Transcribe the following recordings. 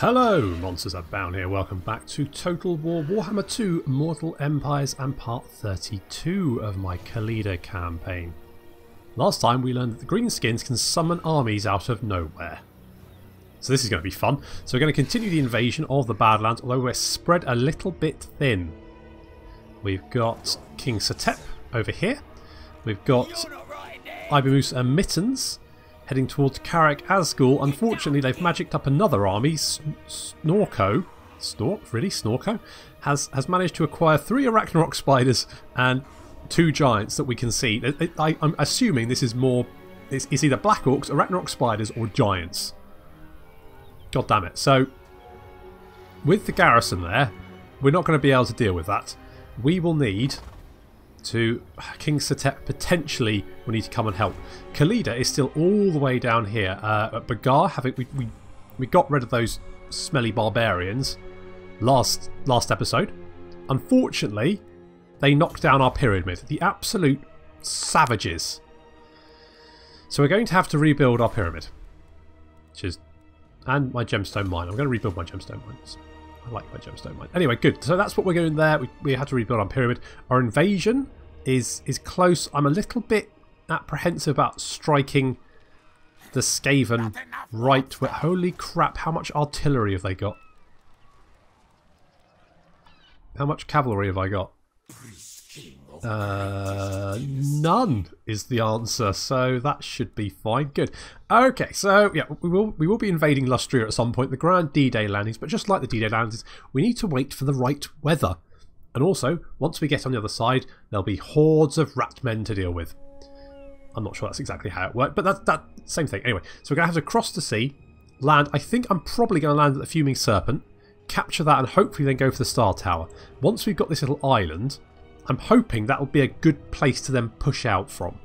Hello, Monsters Unbound here. Welcome back to Total War Warhammer 2 Mortal Empires and part 32 of my Khalida campaign. Last time we learned that the Greenskins can summon armies out of nowhere. So this is going to be fun. So we're going to continue the invasion of the Badlands, although we're spread a little bit thin. We've got King Satep over here. We've got Ibemus and Mittens heading towards Karak Asgul. Unfortunately, they've magicked up another army. Snorko has managed to acquire 3 arachnophobia spiders and 2 giants that we can see. I'm assuming this is more. It's either black orcs, arachnophobia spiders, or giants. God damn it! So with the garrison there, we're not going to be able to deal with that. We will need to King Satep potentially will need to come and help. Khalida is still all the way down here at Bagar. We got rid of those smelly barbarians last episode. Unfortunately, they knocked down our pyramid. The absolute savages. So we're going to have to rebuild our pyramid, and my gemstone mine. I'm going to rebuild my gemstone mines. I like my gemstone mine. Anyway, good. So that's what we're doing there. We had to rebuild our pyramid. Our invasion is close. I'm a little bit apprehensive about striking the Skaven right where... Holy crap, how much artillery have they got? How much cavalry have I got? None is the answer, so that should be fine. Good. Okay, so yeah, we will be invading Lustria at some point, the grand D-Day landings, but just like the D-Day landings, we need to wait for the right weather. And also, once we get on the other side, there'll be hordes of rat men to deal with. I'm not sure that's exactly how it worked, but that same thing. Anyway, so we're going to have to cross the sea, land. I think I'm probably going to land at the Fuming Serpent, capture that, and hopefully then go for the Star Tower. Once we've got this little island, I'm hoping that'll be a good place to then push out from.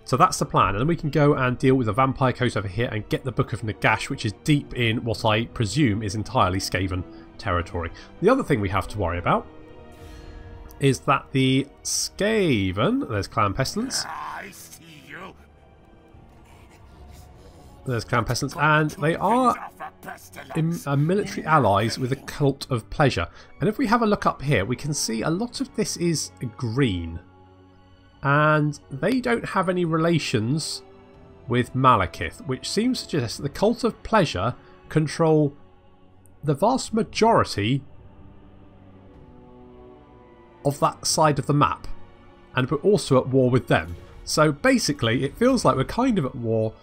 So that's the plan, and then we can go and deal with the Vampire Coast over here and get the Book of Nagash, which is deep in what I presume is entirely Skaven territory. The other thing we have to worry about is that the Skaven... There's Clan Pestilence. I see you. There's Clan Pestilence, and they are military allies with the Cult of Pleasure. And if we have a look up here, we can see a lot of this is green. And they don't have any relations with Malekith, which seems to suggest that the Cult of Pleasure control the vast majority of that side of the map. And we're also at war with them. So basically, it feels like we're kind of at war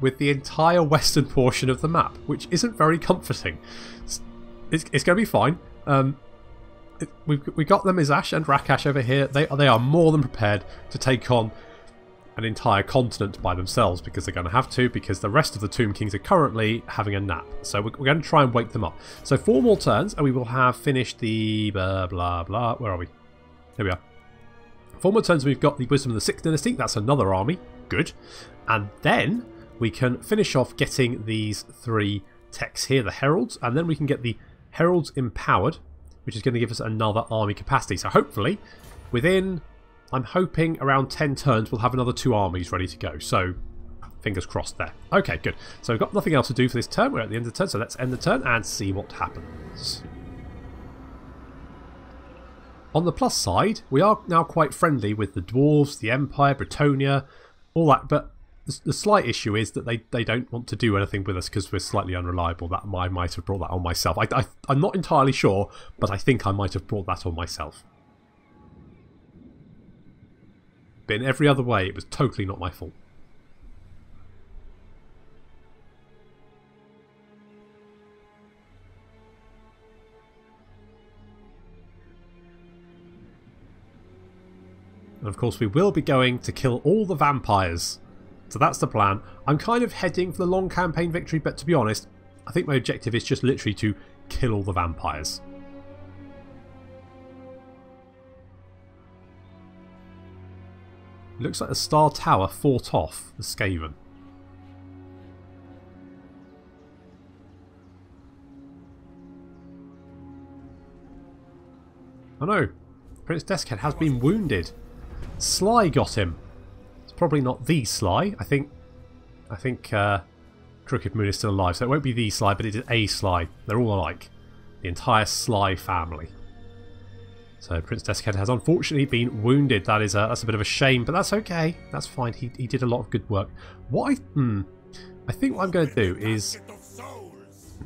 with the entire western portion of the map, which isn't very comforting. It's going to be fine. We got the Mizash and Rakash over here. They are more than prepared to take on an entire continent by themselves, because they're going to have to, because the rest of the Tomb Kings are currently having a nap. So we're going to try and wake them up. So 4 more turns and we will have finished the blah blah blah. Where are we? Here we are. 4 more turns and we've got the Wisdom of the 6th Dynasty. That's another army. Good. And then we can finish off getting these 3 techs here, the Heralds, and then we can get the Heralds Empowered, which is going to give us another army capacity. So hopefully, within, I'm hoping around 10 turns, we'll have another 2 armies ready to go. So, fingers crossed there. Okay, good. So we've got nothing else to do for this turn. We're at the end of the turn, so let's end the turn and see what happens. On the plus side, we are now quite friendly with the Dwarves, the Empire, Bretonnia, all that, but the slight issue is that they don't want to do anything with us because we're slightly unreliable. That I might have brought that on myself. I'm not entirely sure, but I think I might have brought that on myself. But in every other way, it was totally not my fault. And of course we will be going to kill all the vampires. So that's the plan. I'm kind of heading for the long campaign victory, but to be honest, I think my objective is just literally to kill all the vampires. It looks like the Star Tower fought off the Skaven. Oh no, Prince Deskhead has been wounded. Sly got him. It's probably not the Sly. I think Crooked Moon is still alive, so it won't be the Sly, but it is a Sly. They're all alike. The entire Sly family. So Prince Desiccated has unfortunately been wounded. That's a bit of a shame, but that's okay. That's fine. He did a lot of good work. I think what I'm going to do is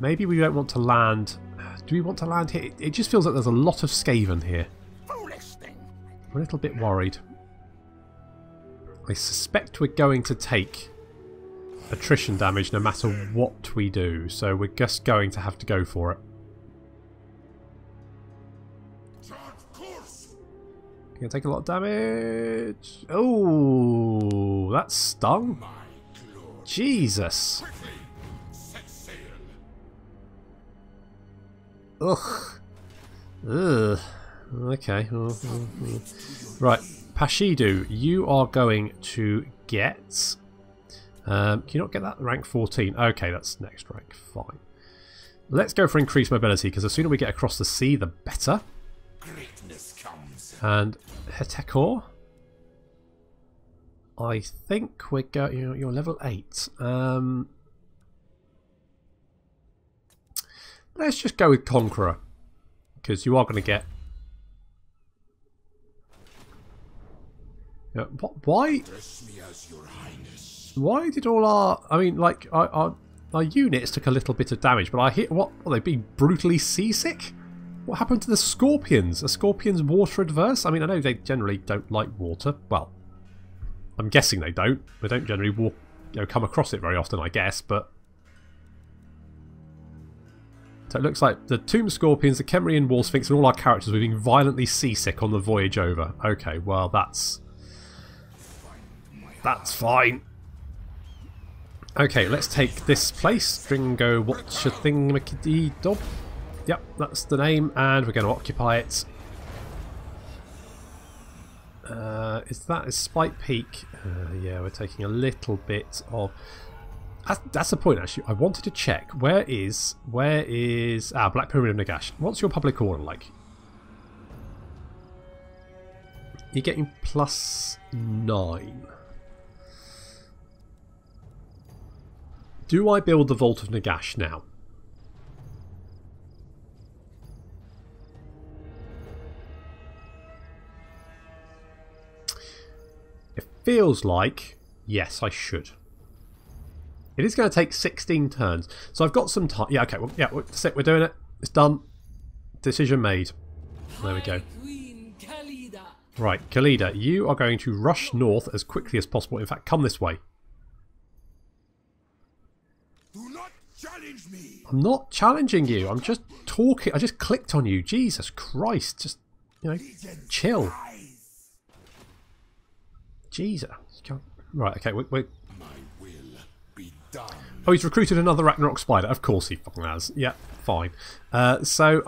maybe we don't want to land. Do we want to land here? It just feels like there's a lot of Skaven here. I'm a little bit worried. I suspect we're going to take attrition damage no matter what we do, so we're just going to have to go for it. Gonna take a lot of damage. Oh, that stung. Jesus. Ugh. Ugh. Okay. Right, Pashidu, you are going to get... can you not get that? Rank 14. Okay, that's next rank. Fine. Let's go for increased mobility, because the sooner we get across the sea, the better. And Hetekor, I think we're going... You're level 8. Let's just go with Conqueror, because you are going to get... Why did all our... I mean, like, our units took a little bit of damage, but I hit... What? Are they being brutally seasick? What happened to the Scorpions? Are Scorpions water adverse? I mean, I know they generally don't like water. Well, I'm guessing they don't. They don't generally walk, come across it very often, I guess, but... So it looks like the Tomb Scorpions, the Kemrian Wall Sphinx, and all our characters were being violently seasick on the voyage over. Okay, well, that's fine. Okay, let's take this place. Dringo Watcha Thingamakidee Dob. Yep, that's the name, and we're going to occupy it. Is Spike Peak? Yeah, we're taking a little bit of... That's the point, actually. I wanted to check. Where is... Black Pyramid of Nagash. What's your public order like? You're getting +9. Do I build the Vault of Nagash now? It feels like, yes, I should. It is going to take 16 turns, so I've got some time. Yeah, okay, well, yeah, that's it. We're doing it. It's done. Decision made. There we go. Right, Khalida, you are going to rush north as quickly as possible. In fact, come this way. Do not challenge me. I'm not challenging you. I'm just talking. I just clicked on you. Jesus Christ. Just, chill. Jesus. Right, okay, we're... My will be done. Oh, he's recruited another Ragnarok Spider. Of course he fucking has. Yeah, fine. So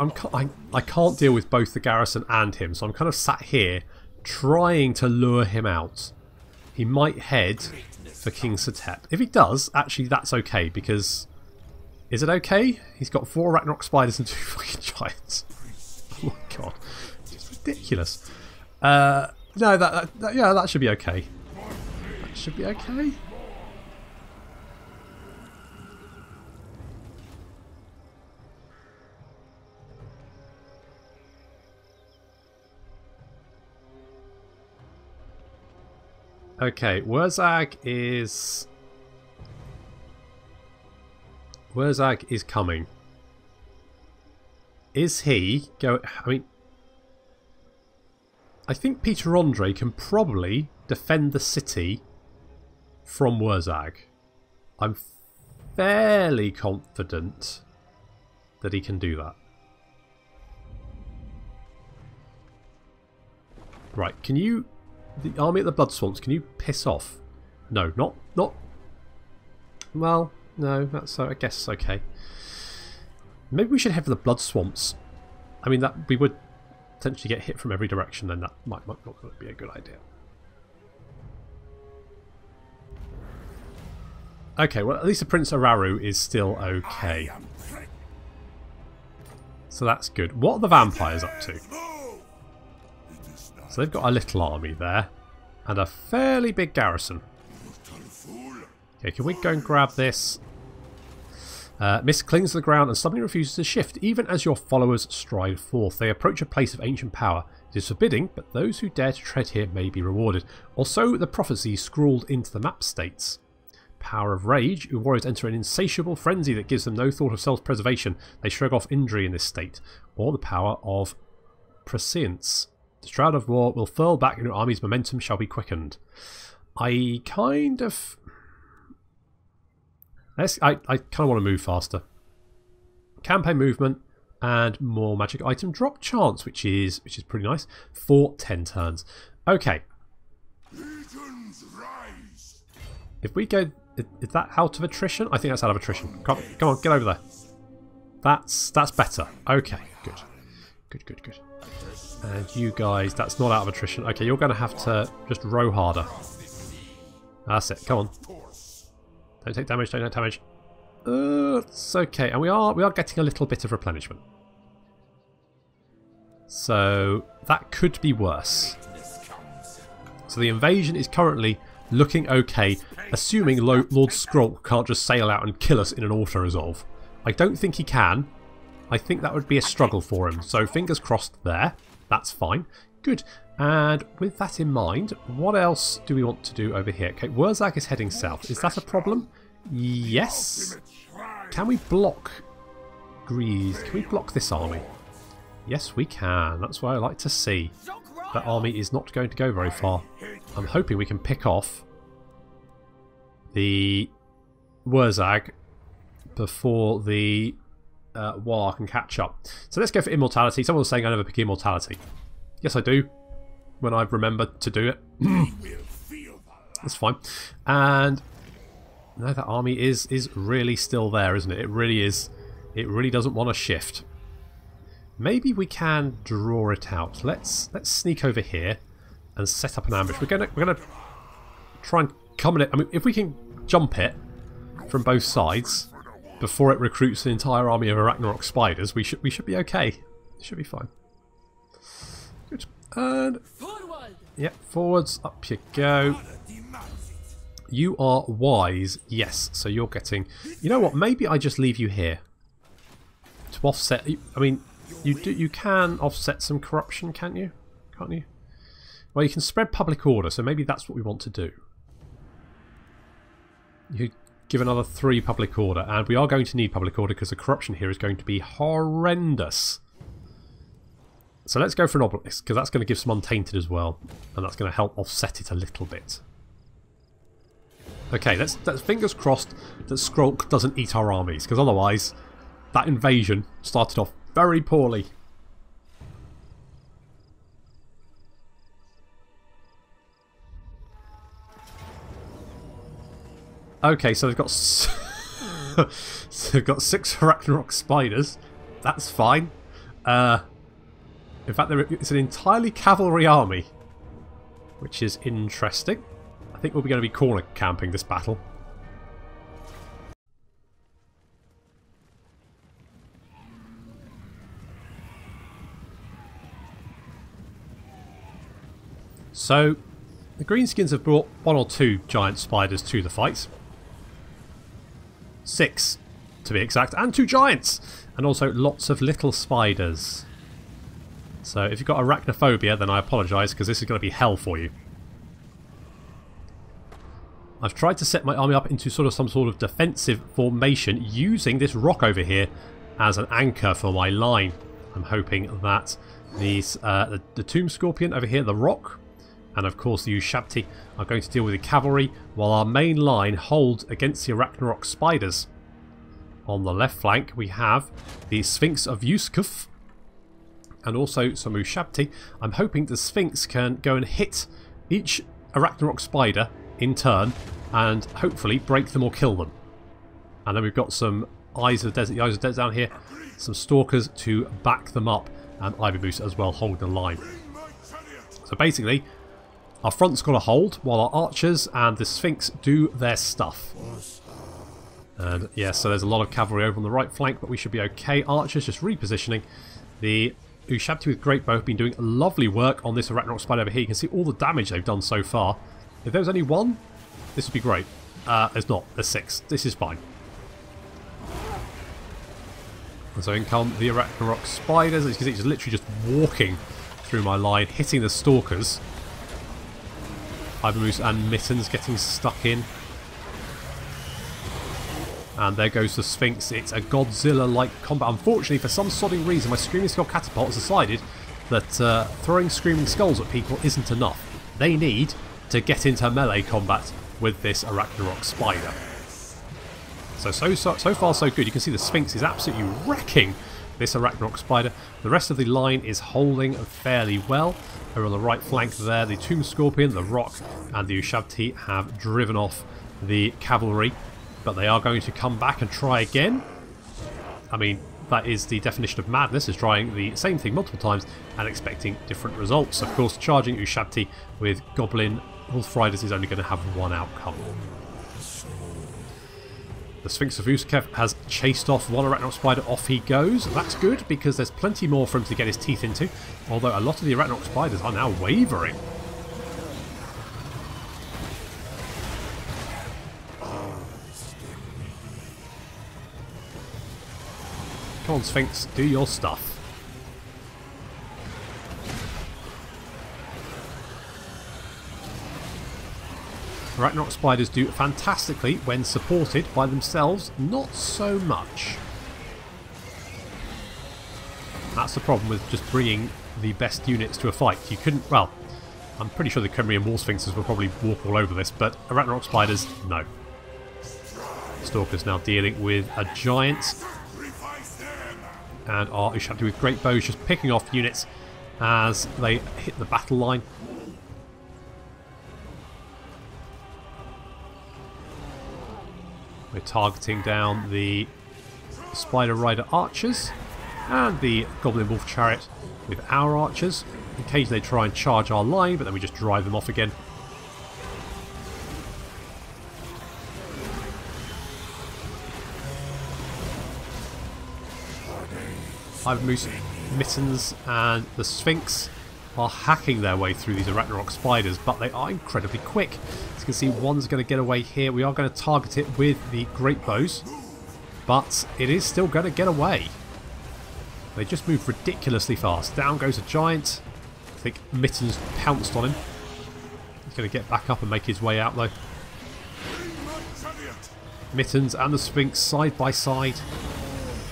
I can't deal with both the garrison and him, so I'm kind of sat here trying to lure him out. He might head for King Satep. If he does, actually that's okay, because... Is it okay? He's got 4 Ragnarok Spiders and 2 fucking giants. Oh my god. It's ridiculous. No, yeah, that should be okay. That should be okay. Okay, Wurzag is coming. Is he go? I mean, I think Peter Andre can probably defend the city from Wurzag. I'm fairly confident that he can do that. Right, can you... The army at the Blood Swamps, can you piss off? No, not... Well, no, that's... I guess okay. Maybe we should head for the Blood Swamps. I mean, that we would potentially get hit from every direction, then that might not be a good idea. Okay, well, at least the Prince Araru is still okay. So that's good. What are the vampires up to? So they've got a little army there. And a fairly big garrison. Okay, can we go and grab this? Mist clings to the ground and suddenly refuses to shift, even as your followers stride forth. They approach a place of ancient power. It is forbidding, but those who dare to tread here may be rewarded. Or so the prophecy scrawled into the map states. Power of rage. Your warriors enter an insatiable frenzy that gives them no thought of self-preservation. They shrug off injury in this state. Or the power of prescience. The shroud of war will furl back and your army's momentum shall be quickened. I kind of want to move faster. Campaign movement and more magic item drop chance, which is pretty nice for 10 turns. Okay. If we go, is that out of attrition? I think that's out of attrition. Come on, get over there. That's better. Okay, good. And you guys, that's not out of attrition. Okay, you're going to have to just row harder. That's it. Come on. Don't take damage. Don't take damage. It's okay, and we are getting a little bit of replenishment. So that could be worse. So the invasion is currently looking okay, assuming Lord Skrulk can't just sail out and kill us in an auto-resolve. I don't think he can. I think that would be a struggle for him. So fingers crossed there. That's fine. Good. And with that in mind, what else do we want to do over here? Okay, Wurzag is heading south. Is that a problem? Yes. Can we block Grease? Can we block this army? Yes, we can. That's what I like to see. That army is not going to go very far. I'm hoping we can pick off the Wurzag before the War can catch up. So let's go for immortality. Someone was saying I never pick immortality. Yes, I do. When I've remembered to do it. That's fine. And no, that army is really still there, isn't it? It really is. It really doesn't want to shift. Maybe we can draw it out. Let's sneak over here and set up an ambush. We're gonna try and come in it. I mean, if we can jump it from both sides before it recruits an entire army of arachnarok spiders, we should be okay. It should be fine. Good. And yeah, forwards, up you go. You are wise, yes. So you're getting. You know what? Maybe I just leave you here to offset. I mean, you can offset some corruption, can't you? Can't you? Well, you can spread public order, so maybe that's what we want to do. You give another 3 public order, and we are going to need public order because the corruption here is going to be horrendous. So let's go for an obelisk, because that's going to give some untainted as well, and that's going to help offset it a little bit. Okay, let's fingers crossed that Skrulk doesn't eat our armies, because otherwise that invasion started off very poorly. Okay, so they've got so they've got 6 arachnarok spiders. That's fine. In fact, it's an entirely cavalry army, which is interesting. I think we're going to be corner camping this battle. So, the Greenskins have brought 1 or 2 giant spiders to the fight. 6, to be exact, and 2 giants! And also lots of little spiders. So if you've got arachnophobia, then I apologise, because this is going to be hell for you. I've tried to set my army up into some sort of defensive formation using this rock over here as an anchor for my line. I'm hoping that these the Tomb Scorpion over here, the rock, and of course the Ushabti are going to deal with the cavalry, while our main line holds against the arachnarok spiders. On the left flank we have the Sphinx of Yuskuf and also some Ushabti. I'm hoping the Sphinx can go and hit each arachnarok spider in turn and hopefully break them or kill them. And then we've got some Eyes of the Desert, the Eyes of the Desert down here, some Stalkers to back them up, and Ivy Booster as well holding the line. So basically, our front's got to hold while our archers and the Sphinx do their stuff. And yeah, so there's a lot of cavalry over on the right flank, but we should be okay. Archers just repositioning. The Ushabti with Great Bow have been doing lovely work on this arachnarok spider over here. You can see all the damage they've done so far. If there was only 1, this would be great. There's not. There's 6. This is fine. And so in come the arachnophobia spiders. As you can see, it's literally just walking through my line, hitting the stalkers. Ibermoose and Mittens getting stuck in. And there goes the Sphinx. It's a Godzilla-like combat. Unfortunately, for some sodding reason, my Screaming Skull Catapult has decided that throwing Screaming Skulls at people isn't enough. They need to get into melee combat with this arachnophobia spider. So far so good. You can see the Sphinx is absolutely wrecking this arachnophobia spider. The rest of the line is holding fairly well. Over on the right flank there, the Tomb Scorpion, the Rock, and the Ushabti have driven off the cavalry. But they are going to come back and try again. I mean, that is the definition of madness, is trying the same thing multiple times and expecting different results. Of course, charging Ushabti with Goblin Wolf Riders is only going to have one outcome. The Sphinx of Uskev has chased off one arachnophobia spider. Off he goes. That's good, because there's plenty more for him to get his teeth into. Although a lot of the arachnophobia spiders are now wavering. Come on, Sphinx, do your stuff. Arachnophobia spiders do fantastically when supported by themselves, not so much. That's the problem with just bringing the best units to a fight. You couldn't, well, I'm pretty sure the Khemri and Wall Sphinxes will probably walk all over this, but arachnophobia spiders, no. Stalker's now dealing with a giant. And our Ushabti with great bows just picking off units as they hit the battle line. We're targeting down the Spider Rider archers and the Goblin Wolf Chariot with our archers. Occasionally they try and charge our line, but then we just drive them off again. Ibermoose, Mittens and the Sphinx are hacking their way through these arachnophobia spiders, but they are incredibly quick. As you can see, one's going to get away here. We are going to target it with the great bows, but it is still going to get away. They just move ridiculously fast. Down goes a giant. I think Mittens pounced on him. He's going to get back up and make his way out though. Mittens and the Sphinx side by side,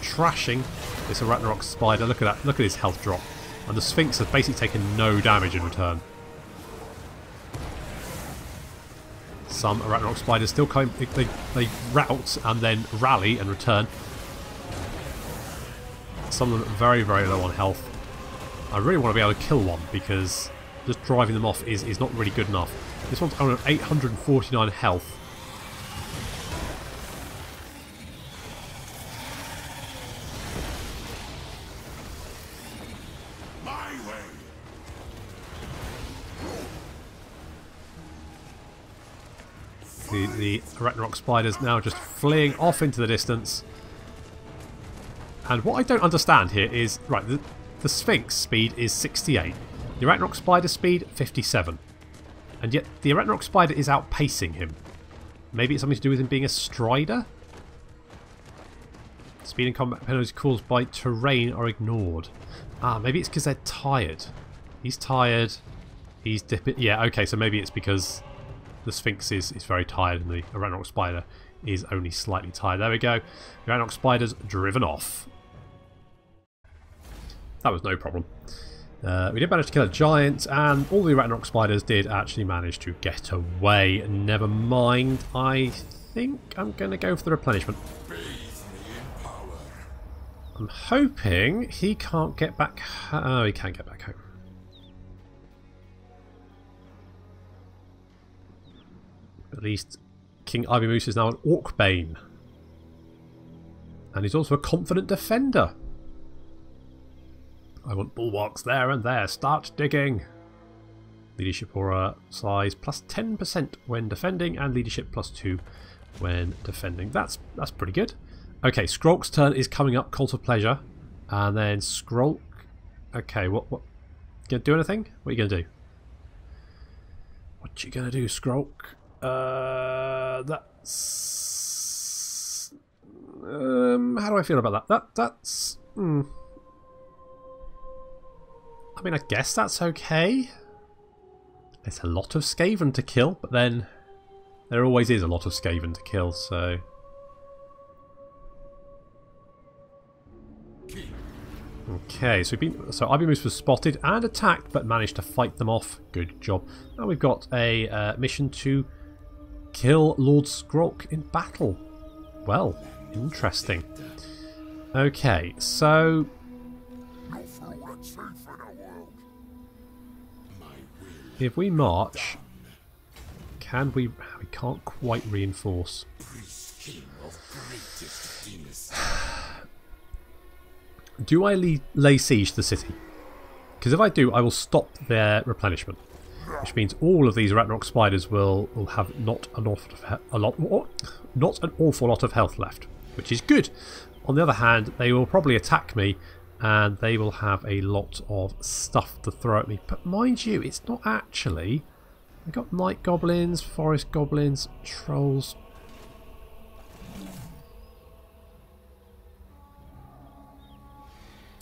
trashing this arachnophobia spider. Look at that. Look at his health drop. And the Sphinx has basically taken no damage in return. Some arachnophobia spiders still come, they rout and then rally and return. Some of them are very, very low on health. I really want to be able to kill one, because just driving them off is not really good enough. This one's on 849 health. The arachnophobia spiders now just fleeing off into the distance. And what I don't understand here is, right, the Sphinx speed is 68. The arachnophobia spider speed, 57. And yet the arachnophobia spider is outpacing him. Maybe it's something to do with him being a strider? Speed and combat penalties caused by terrain are ignored. Ah, maybe it's because they're tired. He's tired. He's dipping. Yeah, okay, so maybe it's because the Sphinx is very tired and the arachnophobia spider is only slightly tired. There we go. The arachnophobia spider's driven off. That was no problem. We did manage to kill a giant, and all the arachnophobia spiders did actually manage to get away. Never mind. I think I'm going to go for the replenishment. I'm hoping he can't get back. Oh, he can get back home. At least King Ibermoose is now an Orcbane. And he's also a confident defender. I want bulwarks there and there. Start digging. Leadership aura size plus 10% when defending, and leadership plus 2 when defending. That's pretty good. Okay, Skrolk's turn is coming up. Cult of Pleasure. And then Skrolk. Okay, what? You gonna do anything? What are you gonna do? What you gonna do, Skrolk? That's... how do I feel about that? That's I mean, I guess that's okay. It's a lot of Skaven to kill, but then there always is a lot of Skaven to kill, so... Okay, so Gubbinz was spotted and attacked, but managed to fight them off. Good job. Now we've got a mission to kill Lord Skrolk in battle. Well, interesting. Okay, so... if we march, can we... we can't quite reinforce. Do I lay siege to the city? Because if I do, I will stop their replenishment. Which means all of these arachnophobia spiders will have not an awful lot of health left. Which is good. On the other hand, they will probably attack me. And they will have a lot of stuff to throw at me. But mind you, it's not actually... we've got night goblins, forest goblins, trolls...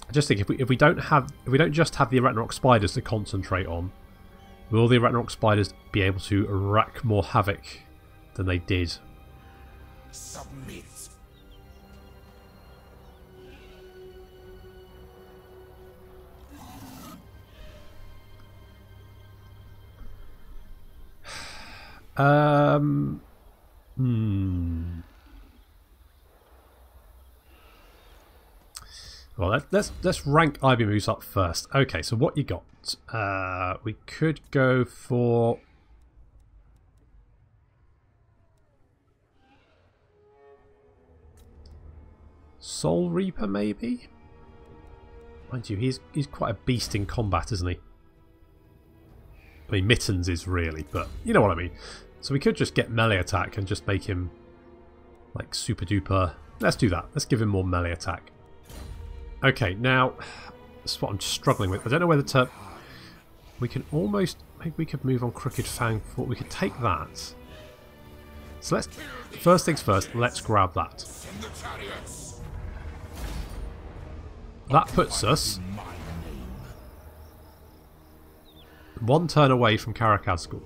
I just think if we don't just have the arachnophobia spiders to concentrate on, will the arachnophobia spiders be able to wreak more havoc than they did? Submit. Well, let's rank Gubbinz up first. Okay, so what you got? We could go for... Soul Reaper, maybe? Mind you, he's quite a beast in combat, isn't he? I mean, Mittens is really, but you know what I mean. So we could just get melee attack and just make him like super duper. Let's do that. Let's give him more melee attack. Okay, now this is what I'm struggling with. I don't know whether to... we can almost... maybe we could move on Crooked Fang. We could take that. So let's... first things first, let's grab that. That puts us one turn away from Karakazgul.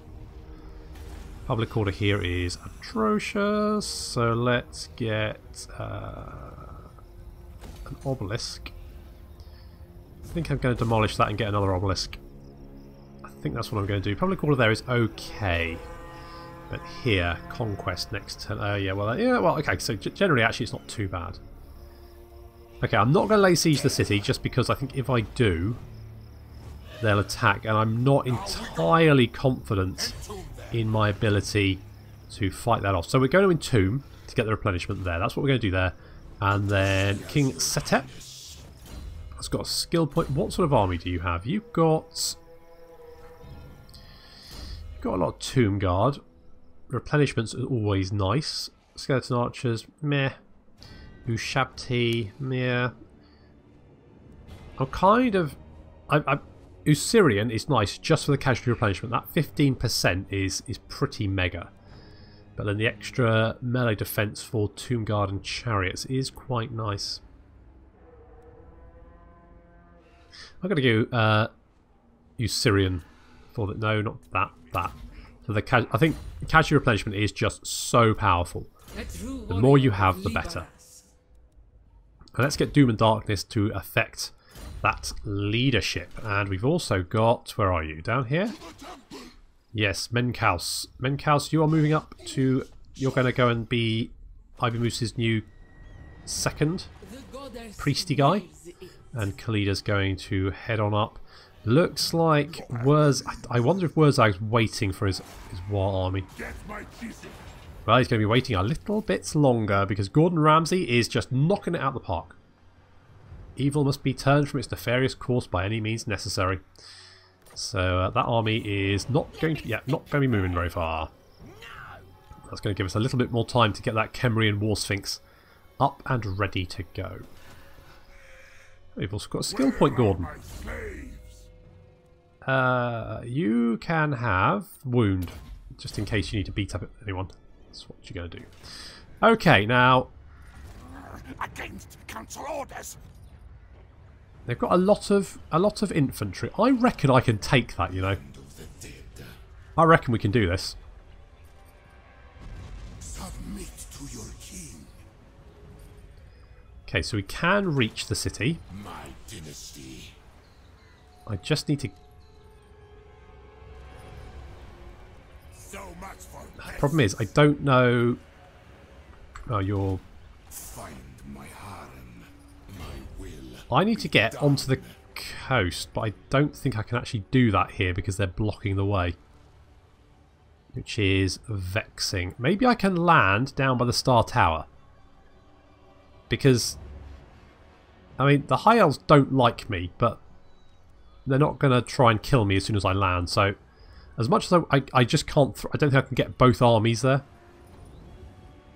Public order here is atrocious, so let's get an obelisk. I think I'm going to demolish that and get another obelisk. I think that's what I'm going to do. Public order there is okay, but here conquest next turn. Well, okay. So generally, actually, it's not too bad. Okay, I'm not going to lay siege the city just because I think if I do, they'll attack, and I'm not entirely confident in my ability to fight that off. So we're going to entomb to get the replenishment there. That's what we're going to do there. And then King Setep has got a skill point. What sort of army do you have? You've got a lot of Tomb Guard. Replenishments are always nice. Skeleton Archers, meh. Ushabti, meh. I'm kind of... Usirian is nice just for the casualty replenishment. That 15% is pretty mega. But then the extra melee defense for Tomb Guard and Chariots is quite nice. I'm going to go Usirian for that. No, not that. So I think casualty replenishment is just so powerful. The more you have, the better. And let's get Doom and Darkness to affect that leadership. And we've also got... where are you? Down here? Yes, Menkaus. Menkaus, you are moving up to... you're going to go and be Gubbinz's new second priesty guy. And Khalida's going to head on up. Looks like I wonder if Wurzag's waiting for his war army. Well, he's going to be waiting a little bit longer because Gordon Ramsay is just knocking it out the park. Evil must be turned from its nefarious course by any means necessary. So that army is not going to be moving very far. That's going to give us a little bit more time to get that Kemrian War Sphinx up and ready to go. We've also got a skill point, Gordon. You can have wound, just in case you need to beat up anyone. That's what you're going to do. Okay, now... against council orders. They've got a lot of infantry. I reckon I can take that, you know. I reckon we can do this. Submit to your king. Okay, so we can reach the city. My dynasty. I just need to... So much for Problem is, I don't know... Oh, you're... Find my harem. My will. I need to get onto the coast, but I don't think I can actually do that here because they're blocking the way. Which is vexing. Maybe I can land down by the Star Tower. Because... I mean, the High Elves don't like me, but... they're not going to try and kill me as soon as I land, so... as much as I just can't... I don't think I can get both armies there.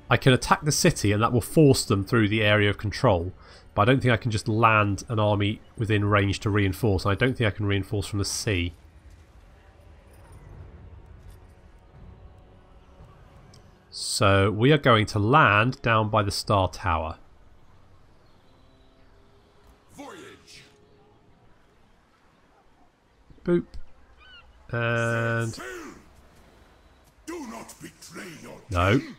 I can attack the city and that will force them through the area of control. But I don't think I can just land an army within range to reinforce. And I don't think I can reinforce from the sea. So we are going to land down by the Star Tower. voyage. Boop. And... Do not betray your no. king.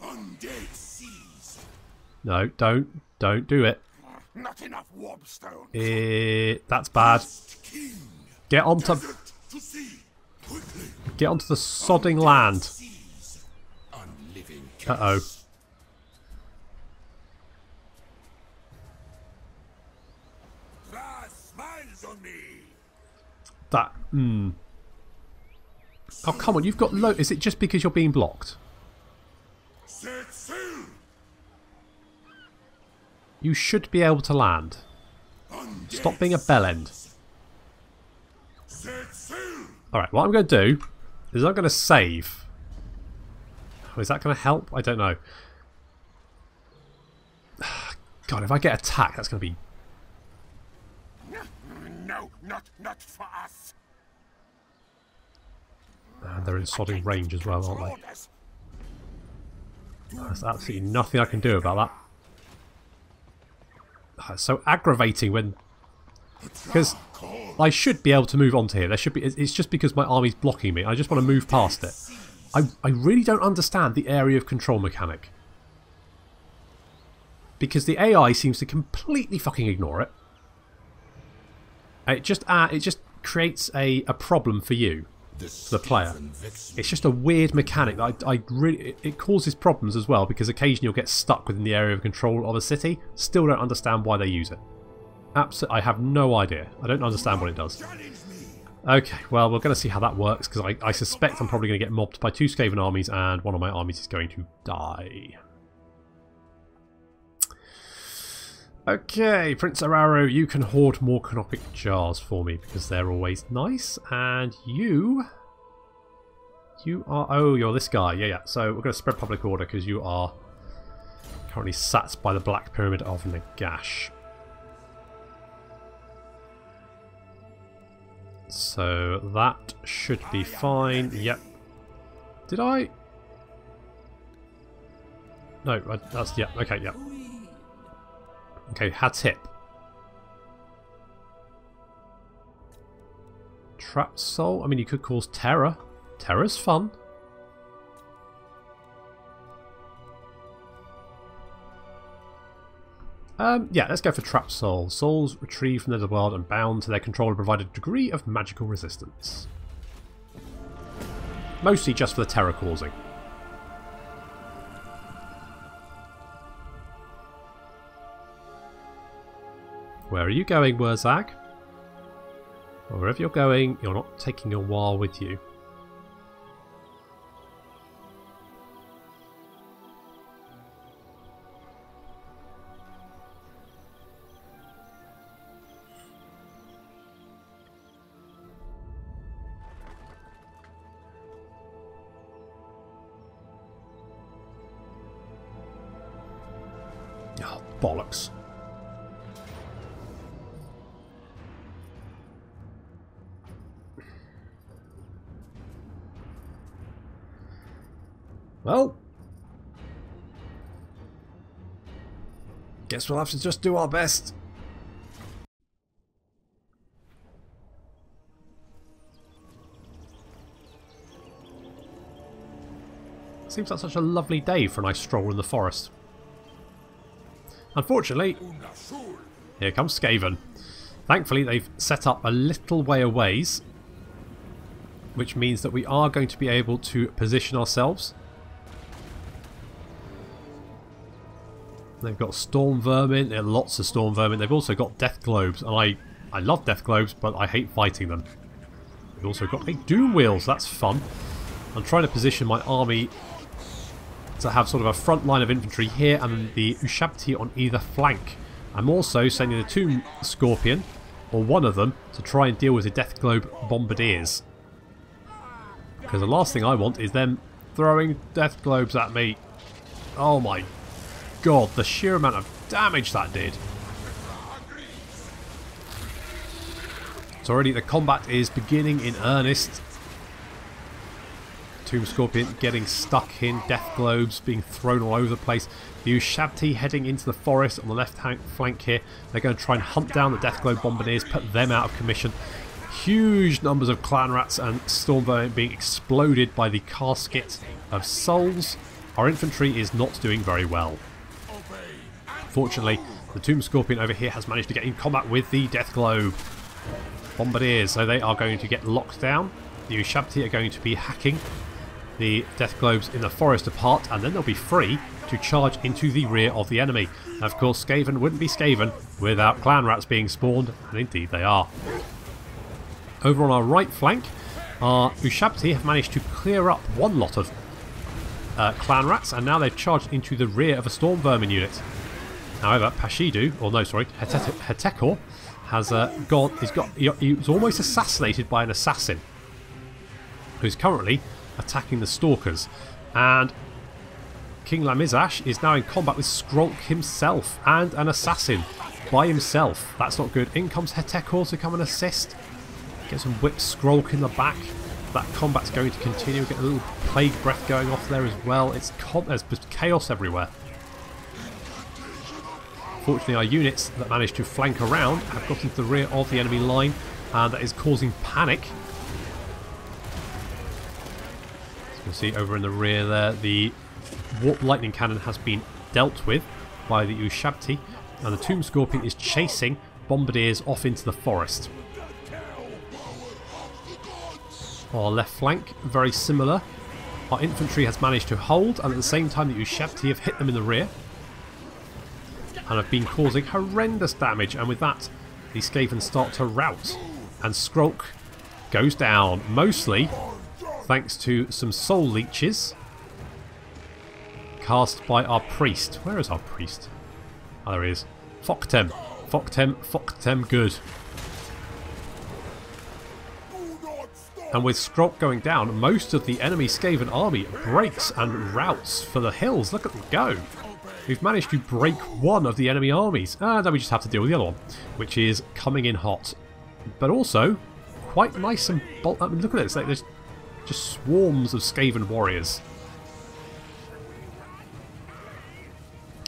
Undead seas. No, don't do it. Not enough warpstone. That's bad. King. Get onto Desert to sea. Quickly. get onto the sodding land. Seas. Unliving Uh-oh. smiles on me. That Oh come on, you've got low. Is it just because you're being blocked? Set sail. You should be able to land. Stop being a bellend. Set sail. Alright, what I'm going to do is I'm going to save. Oh, is that going to help? I don't know. God, if I get attacked, that's going to be... No, not for us. And they're in sodding range as well, aren't they? There's absolutely nothing I can do about that. It's so aggravating when... because I should be able to move on to here. There should be. It's just because my army's blocking me. I just want to move past it. I really don't understand the area of control mechanic. Because the AI seems to completely fucking ignore it. It just creates a problem for you, for the player. It's just a weird mechanic that I really... it causes problems as well, because occasionally you'll get stuck within the area of control of a city. Still don't understand why they use it. Absolutely, I have no idea. I don't understand what it does. Okay, well, we're going to see how that works, because I suspect I'm probably going to get mobbed by 2 Skaven armies, and one of my armies is going to die. Okay, Prince Araro, you can hoard more canopic jars for me, because they're always nice, and you are... oh, you're this guy. Yeah. So we're going to spread public order, because you are currently sat by the Black Pyramid of Nagash. So that should be fine. Yep. Did I? No, that's... yeah, okay, yeah. Okay, Hatip. Trap Soul? I mean, you could cause terror. Terror's fun. Yeah, let's go for Trap Soul. Souls retrieved from the netherworld and bound to their controller provide a degree of magical resistance. Mostly just for the terror causing. Where are you going, Wurzag? Well, wherever you're going, you're not taking your War with you. Oh, bollocks. Well, guess we'll have to just do our best. Seems like such a lovely day for a nice stroll in the forest. Unfortunately, here comes Skaven. Thankfully, they've set up a little way a ways, which means that we are going to be able to position ourselves. They've got storm vermin, there are lots of storm vermin. They've also got death globes, and I love death globes, but I hate fighting them. We've also got a doom wheel, so that's fun. I'm trying to position my army to have sort of a front line of infantry here and then the Ushabti on either flank. I'm also sending the Tomb Scorpion, or one of them, to try and deal with the Death Globe Bombardiers. Because the last thing I want is them throwing Death Globes at me. Oh my god, the sheer amount of damage that did. So already the combat is beginning in earnest. Tomb Scorpion getting stuck in, Death Globes being thrown all over the place. The Ushabti heading into the forest on the left flank here. They're going to try and hunt down the Death Globe Bombardiers, put them out of commission. Huge numbers of clan rats and storm vermin being exploded by the casket of souls. Our infantry is not doing very well. Fortunately, the Tomb Scorpion over here has managed to get in combat with the Death Globe Bombardiers, so they are going to get locked down. The Ushabti are going to be hacking the Death Globes in the forest apart, and then they'll be free to charge into the rear of the enemy. And of course, Skaven wouldn't be Skaven without clan rats being spawned, and indeed they are. Over on our right flank, our Ushabti have managed to clear up one lot of clan rats, and now they've charged into the rear of a storm vermin unit. However, Pashidu, or no, sorry, Hetekor has he was almost assassinated by an assassin who's currently attacking the stalkers, and King Lamizash is now in combat with Skrolk himself and an assassin by himself. That's not good. In comes Hetekor to come and assist. Get some whip Skrolk in the back. That combat's going to continue. Get a little plague breath going off there as well. There's just chaos everywhere. Fortunately, our units that managed to flank around have got into the rear of the enemy line, and that is causing panic. As you can see over in the rear there, the Warp Lightning Cannon has been dealt with by the Ushabti, and the Tomb Scorpion is chasing Bombardiers off into the forest. Our left flank, very similar. Our infantry has managed to hold, and at the same time the Ushabti have hit them in the rear and have been causing horrendous damage, and with that the Skaven start to rout, and Skrolk goes down, mostly thanks to some soul leeches cast by our priest. Where is our priest? Oh, there he is. Foktem. Foktem good. And with Skrolk going down, most of the enemy Skaven army breaks and routs for the hills. Look at them go. We've managed to break one of the enemy armies, and then we just have to deal with the other one, which is coming in hot. But also, quite nice and bold. I mean, look at this. Like, there's just swarms of Skaven warriors.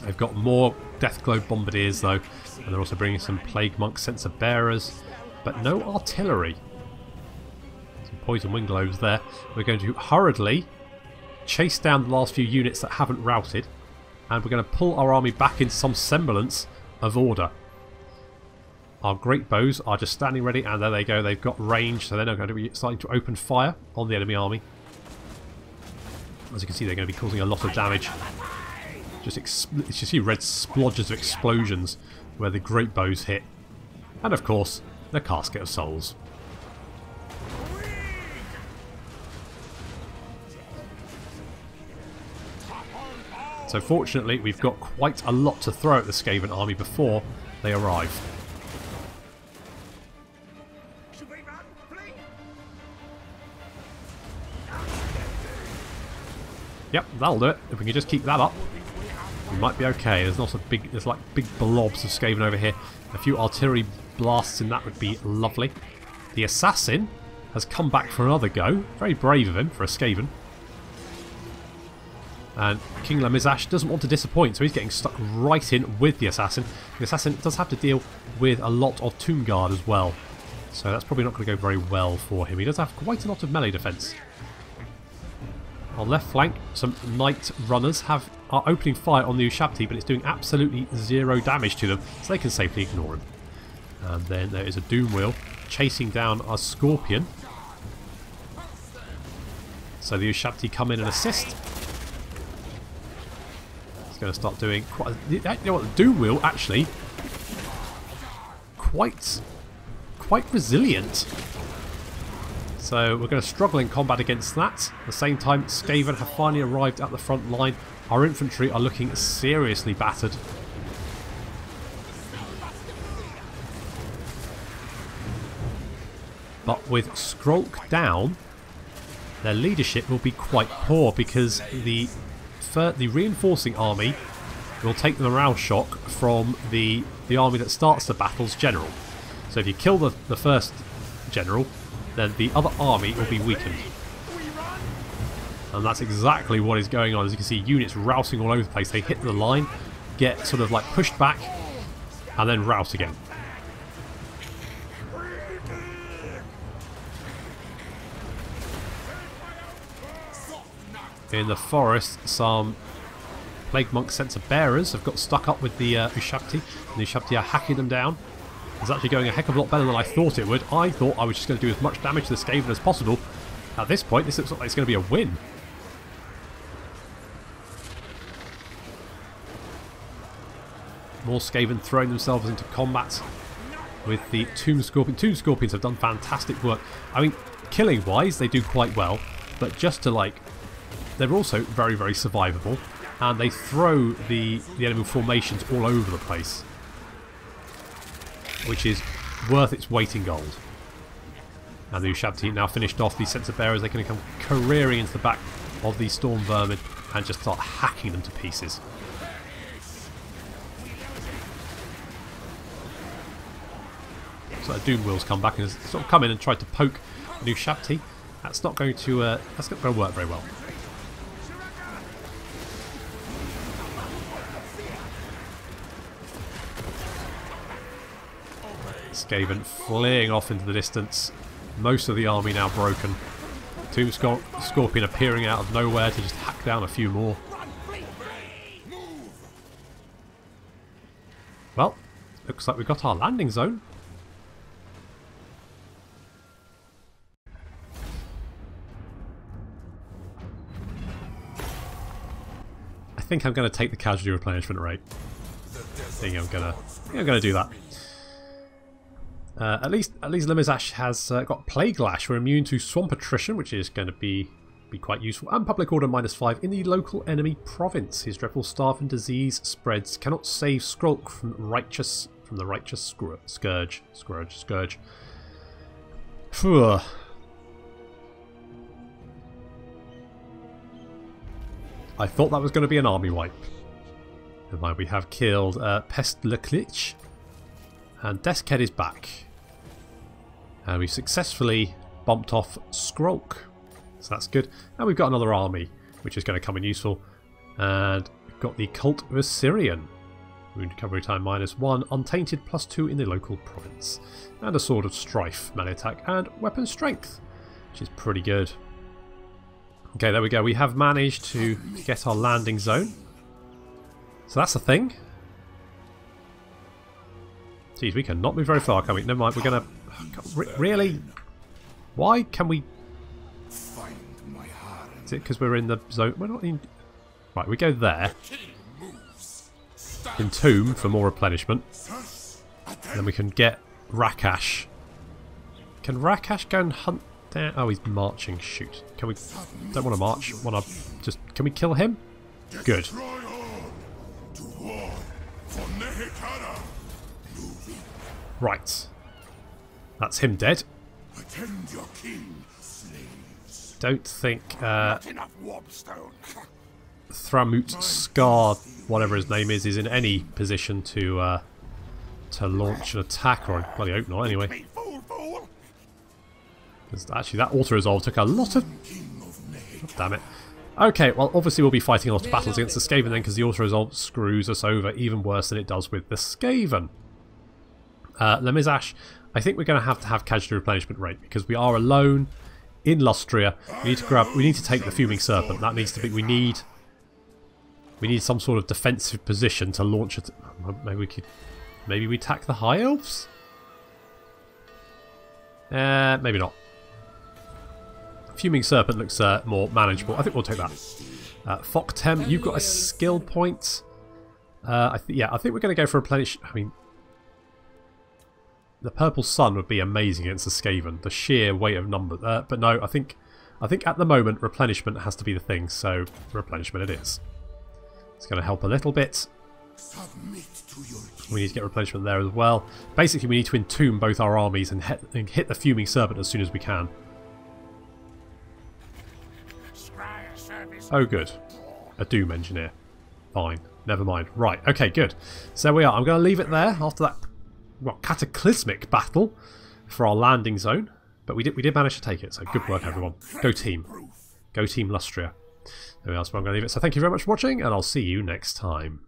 They've got more Death Globe Bombardiers, though, and they're also bringing some Plague Monk Sensor Bearers, but no artillery. Some Poison Wind Globes there. We're going to hurriedly chase down the last few units that haven't routed, and we're going to pull our army back into some semblance of order. Our great bows are just standing ready, and there they go. They've got range, so they're now going to be starting to open fire on the enemy army. As you can see, they're going to be causing a lot of damage. You see red splodges of explosions where the great bows hit. And of course, the Casket of Souls. So fortunately, we've got quite a lot to throw at the Skaven army before they arrive. Yep, that'll do it. If we can just keep that up, we might be okay. There's like big blobs of Skaven over here. A few artillery blasts in that would be lovely. The assassin has come back for another go. Very brave of him for a Skaven. And King Lamizash doesn't want to disappoint, so he's getting stuck right in with the assassin. The assassin does have to deal with a lot of Tomb Guard as well, so that's probably not going to go very well for him. He does have quite a lot of melee defence. On left flank, some knight runners are opening fire on the Ushabti, but it's doing absolutely zero damage to them, so they can safely ignore him. And then there is a Doom Wheel chasing down our Scorpion. So the Ushabti come in and assist. It's going to start doing quite... You know what, the Doom Wheel actually quite resilient. So we're going to struggle in combat against that. At the same time, Skaven have finally arrived at the front line. Our infantry are looking seriously battered. But with Skrolk down, their leadership will be quite poor because the reinforcing army will take the morale shock from the army that starts the battle's general. So if you kill the first general, then the other army will be weakened. And that's exactly what is going on. As you can see, units rousing all over the place. They hit the line, get sort of like pushed back, and then rout again. In the forest, some Plague Monk Sensor Bearers have got stuck up with the Ushabti, and the Ushabti are hacking them down. It's actually going a heck of a lot better than I thought it would. I thought I was just going to do as much damage to the Skaven as possible. At this point, this looks like it's going to be a win. More Skaven throwing themselves into combat with the Tomb Scorpion. Tomb Scorpions have done fantastic work. I mean, killing-wise, they do quite well, but just to like... They're also very, very survivable, and they throw the enemy formations all over the place, which is worth its weight in gold. And the Ushabti now finished off these Sensor Bearers. They can come careering into the back of these Storm Vermin and just start hacking them to pieces. So that Doom Wheel's come back and has sort of come in and tried to poke the Ushabti. That's not going to work very well. Skaven fleeing off into the distance. Most of the army now broken. Tomb Scorpion appearing out of nowhere to just hack down a few more. Well, looks like we've got our landing zone. I think I'm going to take the casualty replenishment rate. I think I'm going to do that. At least Lemizash has got Plague Lash. We're immune to Swamp Attrition, which is going to be quite useful. And Public Order -5 in the local enemy province. His dreadful staff and disease spreads cannot save Skrolk from the righteous scourge. Phew. I thought that was going to be an army wipe. Never mind, we have killed Pestleklich, and Deskhead is back. We've successfully bumped off Skrolk, so that's good. And we've got another army, which is going to come in useful. And we've got the Cult of Assyrian. Wound recovery time -1, Untainted +2 in the local province. And a Sword of Strife, melee attack, and weapon strength, which is pretty good. Okay, there we go. We have managed to get our landing zone. So that's the thing. Jeez, we cannot move very far, can we? Never mind, we're going to... Really? Why can we... Is it because we're in the zone? We're not in... Right, we go there. Entomb for more replenishment. And then we can get Rakash. Can Rakash go and hunt down... Oh, he's marching. Shoot. Can we... Don't want to march. Want to just... Can we kill him? Good. Right. That's him dead. Don't think Thramut Scar, whatever his name is in any position to launch an attack, or I bloody hope not anyway. Because actually that auto-resolve took a lot of... Oh, damn it. Okay, well obviously we'll be fighting a lot of battles against the Skaven then, because the auto-resolve screws us over even worse than it does with the Skaven. Lemizash, I think we're going to have casualty replenishment rate, because we are alone in Lustria. We need to take the Fuming Serpent. That needs to be... We need some sort of defensive position to launch it. Maybe we attack the High Elves? Maybe not. Fuming Serpent looks more manageable. I think we'll take that. Foktem, you've got a skill point. I think we're going to go for replenish. I mean, the Purple Sun would be amazing against the Skaven. The sheer weight of number. But no, I think at the moment replenishment has to be the thing. So replenishment it is. It's going to help a little bit. We need to get replenishment there as well. Basically, we need to entomb both our armies and hit the Fuming Serpent as soon as we can. Oh, good. A Doom Engineer. Fine. Never mind. Right. Okay, good. So we are. I'm going to leave it there after that, well, cataclysmic battle for our landing zone. But we did manage to take it, so good work, everyone. Go team. Go Team Lustria. There we are, so I'm going to leave it. So thank you very much for watching, and I'll see you next time.